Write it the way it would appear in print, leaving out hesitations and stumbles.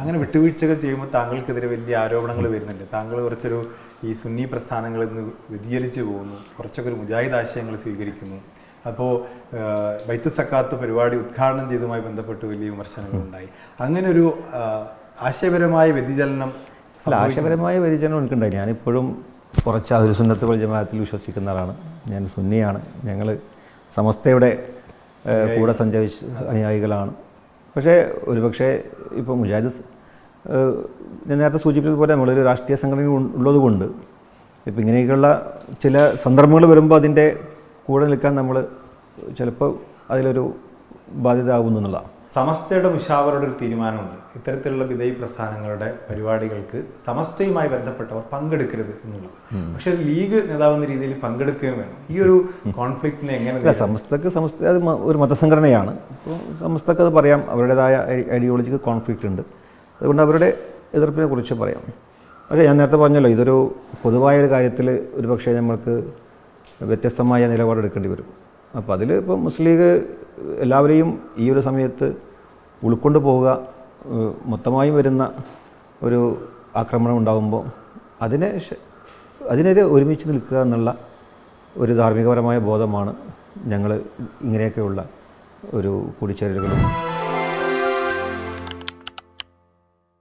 അങ്ങനെ വിട്ടുവീഴ്ചകൾ ചെയ്യുമ്പോൾ താങ്കൾക്കെതിരെ വലിയ ആരോപണങ്ങൾ വരുന്നുണ്ട്. താങ്കൾ കുറച്ചൊരു ഈ സുന്നി പ്രസ്ഥാനങ്ങളിൽ നിന്ന് വ്യതിചലിച്ചു പോകുന്നു, കുറച്ചൊക്കെ ഒരു മുജാഹിദ് ആശയങ്ങൾ സ്വീകരിക്കുന്നു. അപ്പോൾ ബൈത്തു സക്കാത്ത് പരിപാടി ഉദ്ഘാടനം ചെയ്തതുമായി ബന്ധപ്പെട്ട് വലിയ വിമർശനങ്ങളുണ്ടായി. അങ്ങനെ ഒരു ആശയപരമായ വ്യതിചലനം ആശയപരമായ വ്യതിചലനം എനിക്കുണ്ടായി. ഞാനിപ്പോഴും കുറച്ച് അഹ്ലു സുന്നത്ത് വൽ ജമാഅത്തിൽ വിശ്വസിക്കുന്ന ആളാണ്. ഞാൻ സുന്നിയാണ്. ഞങ്ങൾ സമസ്തയുടെ കൂടെ സഞ്ചരിച്ച അനുയായികളാണ്. പക്ഷേ ഒരുപക്ഷെ ഇപ്പോൾ മുജാഹിദ് ഞാൻ നേരത്തെ സൂചിപ്പിച്ചതുപോലെ നമ്മളൊരു രാഷ്ട്രീയ സംഘടന ഉള്ളതുകൊണ്ട് ഇപ്പോൾ ഇങ്ങനെയൊക്കെയുള്ള ചില സന്ദർഭങ്ങൾ വരുമ്പോൾ അതിൻ്റെ കൂടെ നിൽക്കാൻ നമ്മൾ ചിലപ്പോൾ അതിലൊരു ബാധ്യത ആകുന്നു എന്നുള്ളതാണ്. സമസ്തയുടെ മുഷാവറയുടെ ഒരു തീരുമാനമുണ്ട്, ഇത്തരത്തിലുള്ള വിദയി പ്രസ്ഥാനങ്ങളുടെ പരിപാടികൾക്ക് സമസ്തയുമായി ബന്ധപ്പെട്ടവർ പങ്കെടുക്കരുത് എന്നുള്ളത്. പക്ഷേ ലീഗ് നേതാവെന്ന രീതിയിൽ പങ്കെടുക്കുകയും വേണം. ഈ ഒരു കോൺഫ്ലിക്റ്റിനെ എങ്ങനെ? സമസ്ത അത് ഒരു മതസംഘടനയാണ്. അപ്പോൾ സമസ്തക്ക് അത് പറയാം, അവരുടേതായ ഐഡിയോളജിക്ക് കോൺഫ്ലിക്റ്റ് ഉണ്ട്, അതുകൊണ്ട് അവരുടെ എതിർപ്പിനെ കുറിച്ച് പറയാം. പക്ഷേ ഞാൻ നേരത്തെ പറഞ്ഞല്ലോ, ഇതൊരു പൊതുവായൊരു കാര്യത്തിൽ ഒരു പക്ഷേ നമ്മൾക്ക് വ്യത്യസ്തമായ നിലപാടെടുക്കേണ്ടി വരും. അപ്പോൾ അതിൽ ഇപ്പോൾ മുസ്ലിം ലീഗ് എല്ലാവരെയും ഈ ഒരു സമയത്ത് ഉൾക്കൊണ്ട് പോവുക, മൊത്തമായും വരുന്ന ഒരു ആക്രമണം ഉണ്ടാകുമ്പോൾ അതിനെതിരെ ഒരുമിച്ച് നിൽക്കുക എന്നുള്ള ഒരു ധാർമ്മികപരമായ ബോധമാണ് ഞങ്ങൾ ഇങ്ങനെയൊക്കെയുള്ള ഒരു കൂടിച്ചേരലുകളും